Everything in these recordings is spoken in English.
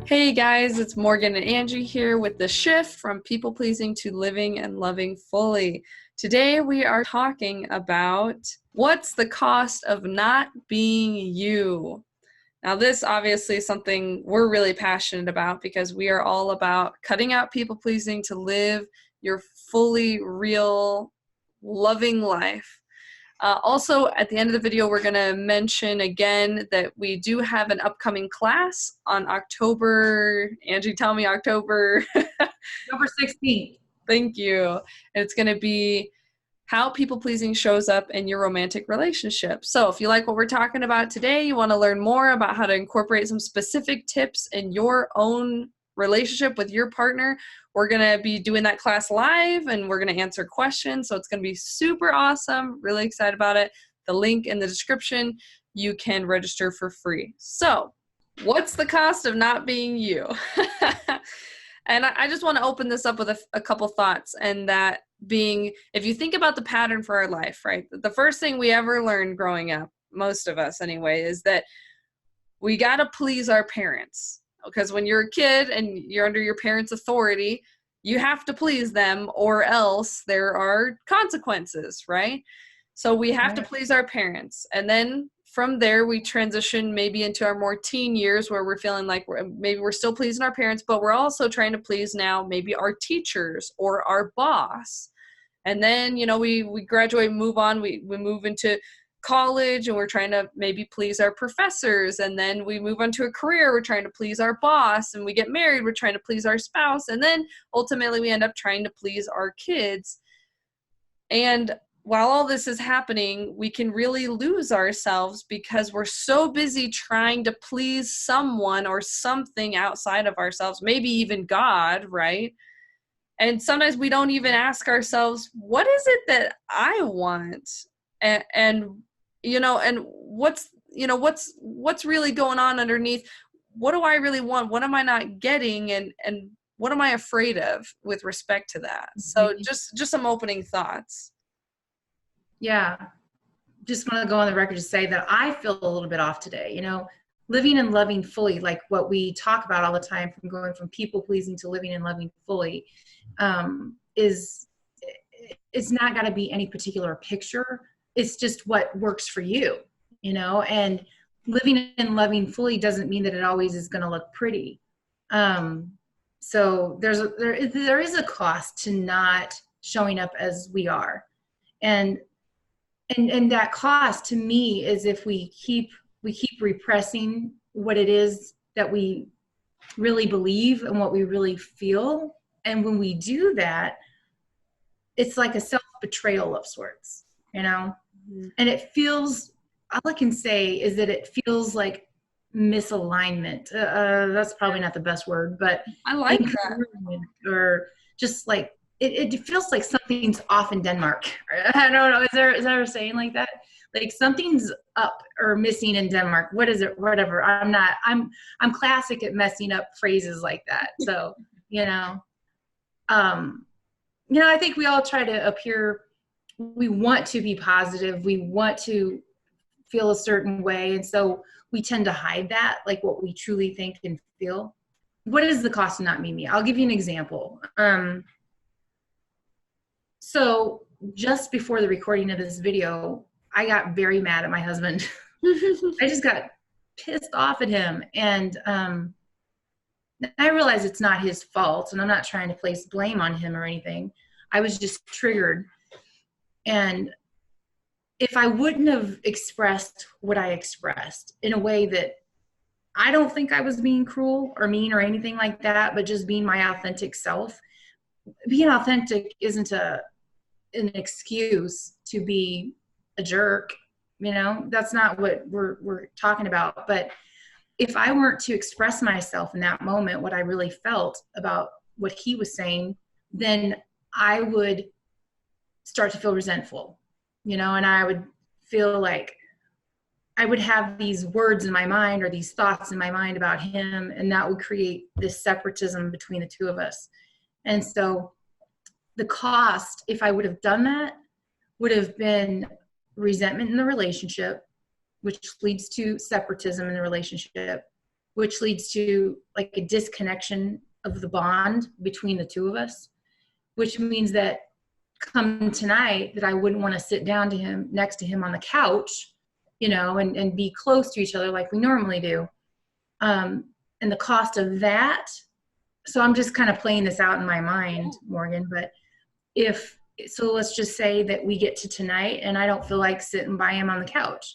Hey guys, it's Morgan and Angie here with the shift from people pleasing to living and loving fully. Today we are talking about what's the cost of not being you. Now, this obviously is something we're really passionate about because we are all about cutting out people pleasing to live your fully real, loving life. Also, at the end of the video, we're going to mention again that we do have an upcoming class on October, Angie, tell me October. October 16th. Thank you. And it's going to be how people-pleasing shows up in your romantic relationship. So if you like what we're talking about today, you want to learn more about how to incorporate some specific tips in your own relationship with your partner, we're going to be doing that class live and we're going to answer questions. So it's going to be super awesome. Really excited about it. The link in the description, you can register for free. So what's the cost of not being you? And I just want to open this up with a couple thoughts, and that being, if you think about the pattern for our life, right? The first thing we ever learned growing up, most of us anyway, is that we got to please our parents. Because when you're a kid and you're under your parents' authority, you have to please them or else there are consequences, right? So we have to please our parents. And then from there, we transition maybe into our more teen years where we're feeling like maybe we're still pleasing our parents, but we're also trying to please now maybe our teachers or our boss. And then, you know, we graduate, move on, we move into college and we're trying to maybe please our professors, and then we move on to a career, we're trying to please our boss, and we get married, we're trying to please our spouse, and then ultimately we end up trying to please our kids. And while all this is happening, we can really lose ourselves because we're so busy trying to please someone or something outside of ourselves, maybe even God, right? And sometimes we don't even ask ourselves, what is it that I want? And you know, and what's really going on underneath? What do I really want? What am I not getting? And what am I afraid of with respect to that? So just some opening thoughts. Yeah. Just want to go on the record to say that I feel a little bit off today. You know, living and loving fully, like what we talk about all the time, from going from people pleasing to living and loving fully, it's not got to be any particular picture. It's just what works for you, you know, and living and loving fully doesn't mean that it always is going to look pretty. So there is a cost to not showing up as we are. And that cost to me is if we keep repressing what it is that we really believe and what we really feel. And when we do that, it's like a self-betrayal of sorts, you know? And it feels, all I can say is that it feels like misalignment. That's probably not the best word, but I like that. Or just like, it feels like something's off in Denmark. I don't know. Is there a saying like that? Like something's up or missing in Denmark. What is it? Whatever. I'm classic at messing up phrases like that. So, you know, I think we all try to appear, we want to be positive. We want to feel a certain way. And so we tend to hide that, like what we truly think and feel. What is the cost of not being me? I'll give you an example. So just before the recording of this video, I got very mad at my husband. I just got pissed off at him. And I realize it's not his fault, and I'm not trying to place blame on him or anything. I was just triggered. And if I wouldn't have expressed what I expressed in a way that, I don't think I was being cruel or mean or anything like that, but just being my authentic self. Being authentic isn't an excuse to be a jerk. You know, that's not what we're talking about. But if I weren't to express myself in that moment, what I really felt about what he was saying, then I would start to feel resentful, you know, and I would feel like I would have these words in my mind or these thoughts in my mind about him, and that would create this separatism between the two of us. And so the cost, if I would have done that, would have been resentment in the relationship, which leads to separatism in the relationship, which leads to like a disconnection of the bond between the two of us, which means that come tonight that I wouldn't want to sit down to him next to him on the couch, you know, and be close to each other like we normally do. And the cost of that, so I'm just kind of playing this out in my mind, Morgan, but so let's just say that we get to tonight and I don't feel like sitting by him on the couch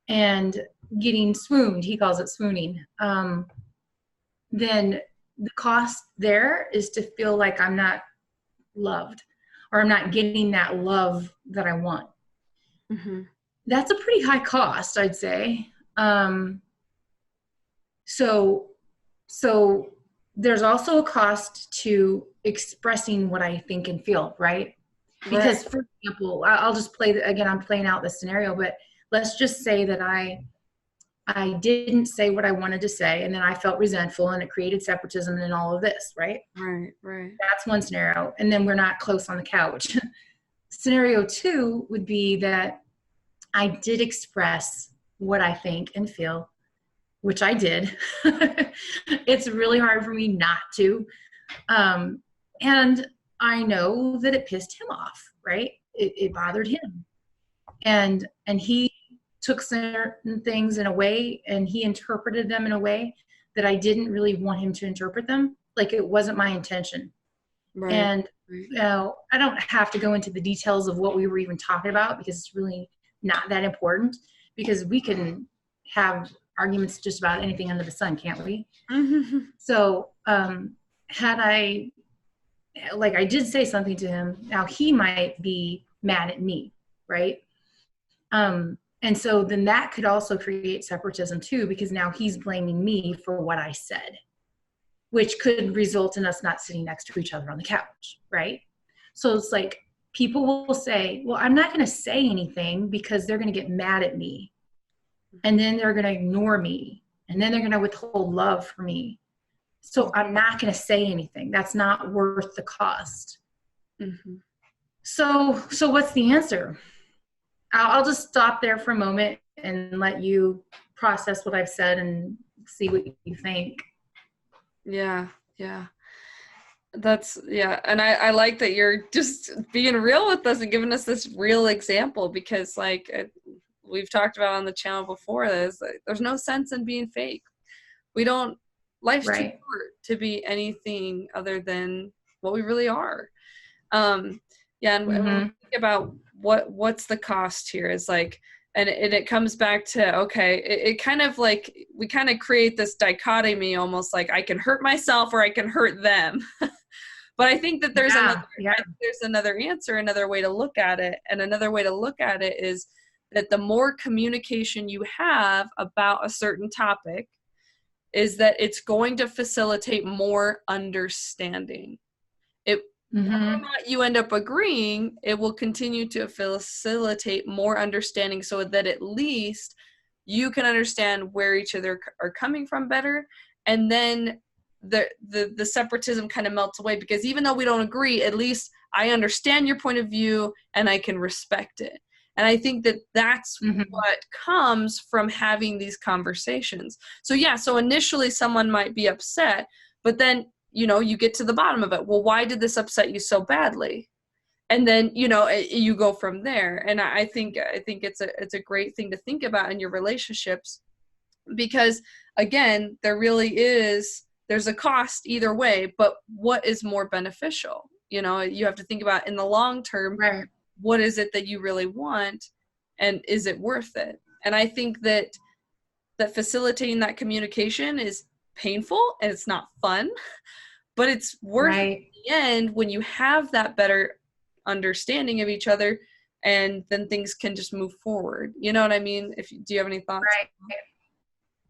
and getting swooned, he calls it swooning, then the cost there is to feel like I'm not loved or I'm not getting that love that I want. Mm-hmm. That's a pretty high cost, I'd say. So there's also a cost to expressing what I think and feel, right? Because, for example, I'll just again, I'm playing out the scenario, but let's just say that I didn't say what I wanted to say, and then I felt resentful, and it created separatism and all of this, right? Right. That's one scenario, and then we're not close on the couch. Scenario 2 would be that I did express what I think and feel, which I did. It's really hard for me not to. And I know that it pissed him off, right? It bothered him. And he took certain things in a way and he interpreted them in a way that I didn't really want him to interpret them. Like it wasn't my intention. Right. And you know, I don't have to go into the details of what we were even talking about because it's really not that important, because we can have arguments just about anything under the sun, can't we? Mm-hmm. So had I did say something to him, now he might be mad at me, right? And so then that could also create separatism too, because now he's blaming me for what I said, which could result in us not sitting next to each other on the couch, right? So it's like people will say, well, I'm not going to say anything because they're going to get mad at me. And then they're going to ignore me. And then they're going to withhold love for me. So I'm not going to say anything. That's not worth the cost. Mm-hmm. So what's the answer? I'll just stop there for a moment and let you process what I've said and see what you think. Yeah. And I like that you're just being real with us and giving us this real example, because like we've talked about on the channel before, there's no sense in being fake. Life's too short to be anything other than what we really are. And when we think about what's the cost here, is like, and it comes back to, okay, it kind of like, we kind of create this dichotomy, almost like I can hurt myself or I can hurt them. But I think that there's another answer, another way to look at it. And another way to look at it is that the more communication you have about a certain topic, is that it's going to facilitate more understanding. Whether or not you end up agreeing, it will continue to facilitate more understanding, so that at least you can understand where each other are coming from better. And then the separatism kind of melts away, because even though we don't agree, at least I understand your point of view and I can respect it. And I think that that's what comes from having these conversations. So initially someone might be upset, but then, you get to the bottom of it. Well, why did this upset you so badly? And then, you go from there. And I think it's a great thing to think about in your relationships, because again, there's a cost either way, but what is more beneficial? You have to think about in the long term, right. What is it that you really want, and is it worth it? And I think that facilitating that communication is painful and it's not fun, but it's worth it in the end when you have that better understanding of each other, and then things can just move forward. You know what I mean? Do you have any thoughts? Right.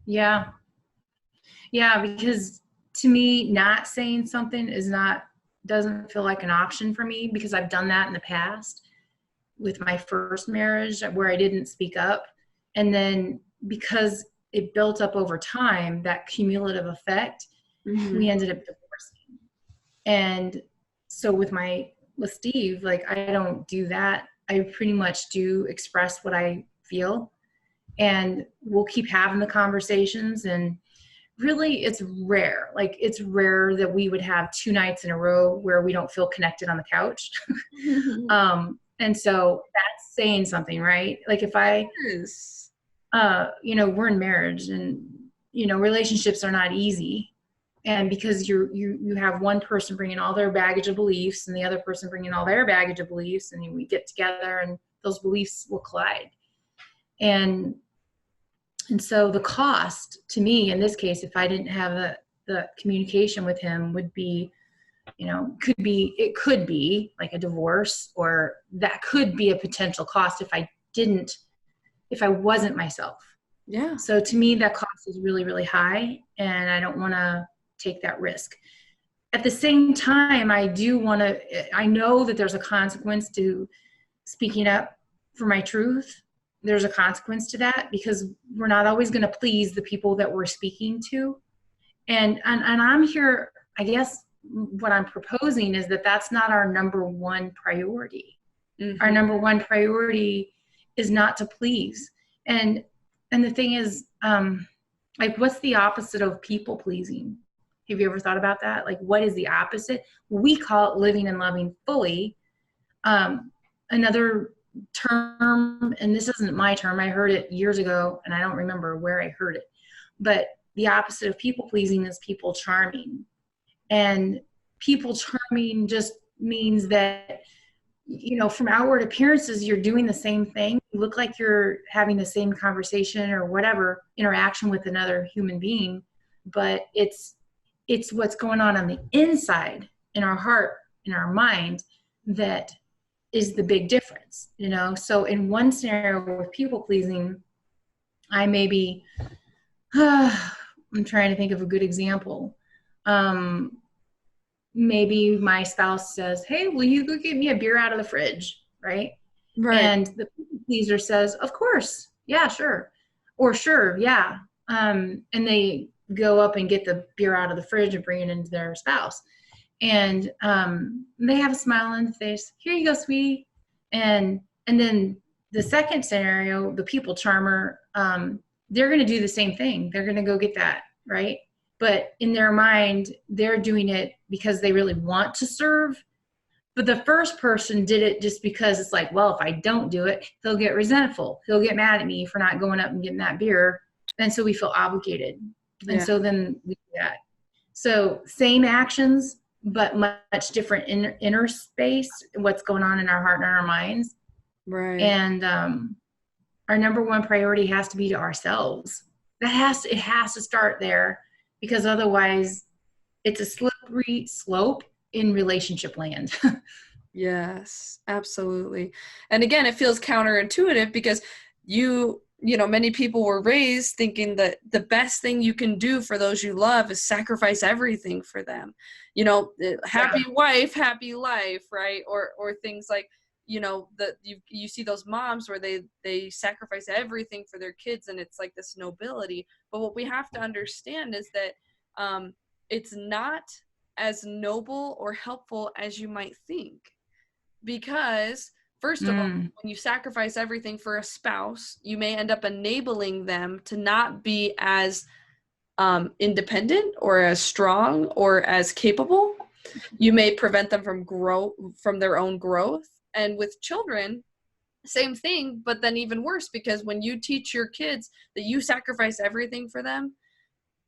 Yeah, because to me, not saying something doesn't feel like an option for me, because I've done that in the past with my first marriage where I didn't speak up. And then because it built up over time, that cumulative effect, we ended up divorcing. And so with Steve, like, I don't do that. I pretty much do express what I feel, and we'll keep having the conversations. And really, it's rare. Like, it's rare that we would have 2 nights in a row where we don't feel connected on the couch. And so that's saying something, right? Like, if I, Yes. we're in marriage, and, relationships are not easy. And because you have one person bringing all their baggage of beliefs and the other person bringing all their baggage of beliefs, and we get together and those beliefs will collide. And so the cost to me in this case, if I didn't have the communication with him, would be, it could be like a divorce, or that could be a potential cost if I wasn't myself. Yeah. So to me, that cost is really, really high, and I don't want to take that risk. At the same time, I know that there's a consequence to speaking up for my truth. There's a consequence to that, because we're not always going to please the people that we're speaking to. And I'm here, I guess what I'm proposing is that that's not our number one priority. Mm-hmm. Our number one priority is not to please. And the thing is, like, what's the opposite of people pleasing? Have you ever thought about that? Like, what is the opposite? We call it living and loving fully. Another term, and this isn't my term, I heard it years ago, and I don't remember where I heard it, but the opposite of people pleasing is people charming. And people charming just means that, from outward appearances, you're doing the same thing. You look like you're having the same conversation or whatever interaction with another human being, but it's what's going on the inside, in our heart, in our mind, that is the big difference, So in one scenario with people pleasing, I maybe, I'm trying to think of a good example. Maybe my spouse says, "Hey, will you go get me a beer out of the fridge?" Right? Right. And the people pleaser says, "Of course. Yeah, sure." Or "Sure, yeah." And they go up and get the beer out of the fridge and bring it into their spouse. And they have a smile on their face. "Here you go, sweetie." And then the second scenario, the people charmer, they're going to do the same thing. They're going to go get that, right? But in their mind, they're doing it because they really want to serve. But the first person did it just because it's like, well, if I don't do it, he'll get resentful. He'll get mad at me for not going up and getting that beer. And so we feel obligated. And so then we do that. So same actions, but much different inner space, what's going on in our heart and our minds. Right. And our number one priority has to be to ourselves. It has to start there, because otherwise it's a slippery slope in relationship land. Yes, absolutely. And again, it feels counterintuitive, because many people were raised thinking that the best thing you can do for those you love is sacrifice everything for them. Happy wife, happy life, right? Or things like, that you see those moms where they sacrifice everything for their kids, and it's like this nobility. But what we have to understand is that it's not as noble or helpful as you might think. Because first of all, when you sacrifice everything for a spouse, you may end up enabling them to not be as independent or as strong or as capable. You may prevent them from their own growth. And with children, same thing, but then even worse, because when you teach your kids that you sacrifice everything for them,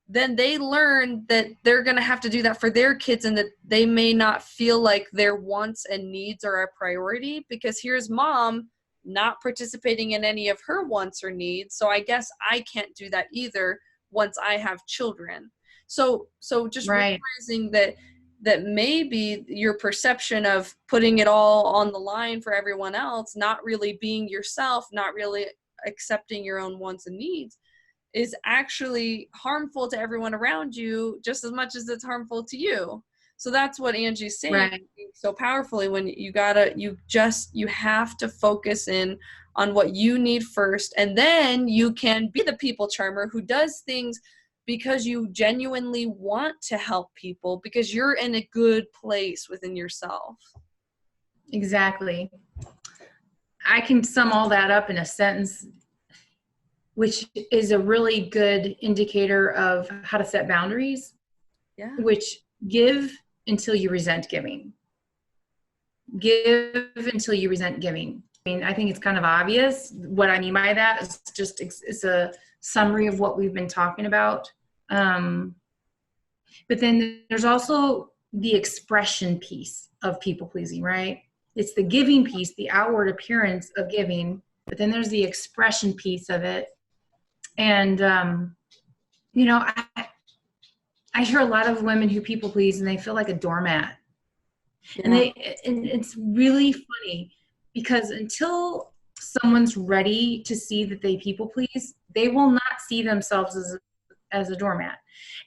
then they learn that they're going to have to do that for their kids, and that they may not feel like their wants and needs are a priority, because here's mom not participating in any of her wants or needs. So I guess I can't do that either once I have children. So just realizing that maybe your perception of putting it all on the line for everyone else, not really being yourself, not really accepting your own wants and needs, is actually harmful to everyone around you just as much as it's harmful to you. So that's what Angie's saying so powerfully, when you have to focus in on what you need first, and then you can be the people charmer who does things because you genuinely want to help people, because you're in a good place within yourself. Exactly. I can sum all that up in a sentence. which is a really good indicator of how to set boundaries, which give until you resent giving. Give until you resent giving. I mean, I think it's kind of obvious. What I mean by that is just, it's a summary of what we've been talking about. But then there's also the expression piece of people pleasing, right? It's the giving piece, the outward appearance of giving, but then there's the expression piece of it. And, you know, I hear a lot of women who people please and they feel like a doormat. Yeah. And it's really funny because until someone's ready to see that they people please, they will not see themselves as a doormat.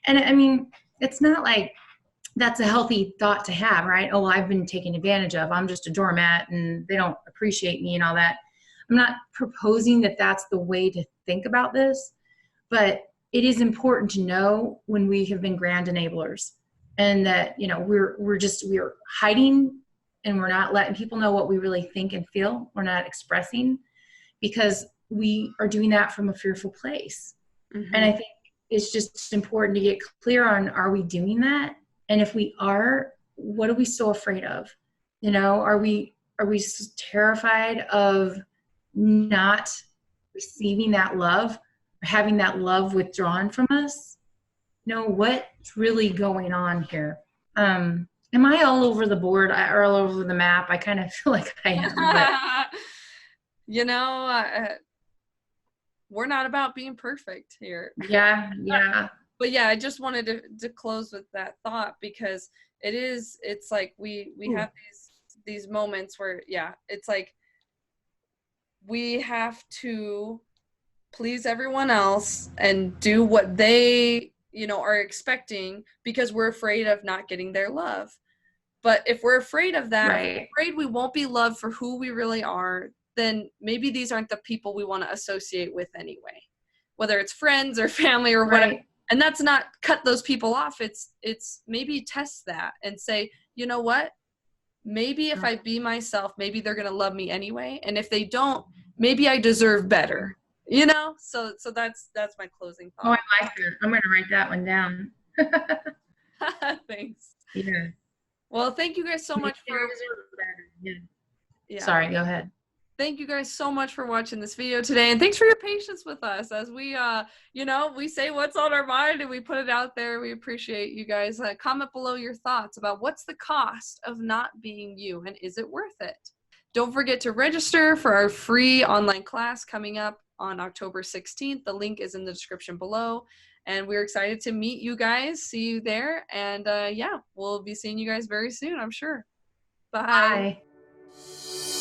And I mean, it's not like that's a healthy thought to have, right? Oh, well, I've been taken advantage of. I'm just a doormat and they don't appreciate me and all that. I'm not proposing that that's the way to think about this, but it is important to know when we have been grand enablers and that, you know, we're hiding and we're not letting people know what we really think and feel. We're not expressing because we are doing that from a fearful place. Mm-hmm. And I think it's just important to get clear on, are we doing that? And if we are, what are we so afraid of? You know, are we terrified of not receiving that love, or having that love withdrawn from us? You know, what's really going on here? Am I all over the board or all over the map? I kind of feel like I am. But. You know, we're not about being perfect here. Yeah. But yeah, I just wanted to close with that thought because it's like we have these moments where, yeah, it's like we have to please everyone else and do what they, you know, are expecting because we're afraid of not getting their love. But if we're afraid of that, right. if we're afraid we won't be loved for who we really are, then maybe these aren't the people we want to associate with anyway, whether it's friends or family or whatever. Right. And that's not cut those people off. It's maybe test that and say, you know what? Maybe if I be myself, maybe they're going to love me anyway. And if they don't, maybe I deserve better, you know? So that's my closing thought. Oh, I like that. I'm going to write that one down. Thanks. Yeah. Well, thank you guys so much for. Yeah. Sorry, go ahead. Thank you guys so much for watching this video today, and thanks for your patience with us as we, you know, we say what's on our mind and we put it out there. We appreciate you guys. Comment below your thoughts about what's the cost of not being you, and is it worth it? Don't forget to register for our free online class coming up on October 16th. The link is in the description below, and we're excited to meet you guys, see you there, and yeah, we'll be seeing you guys very soon, I'm sure. Bye. Bye.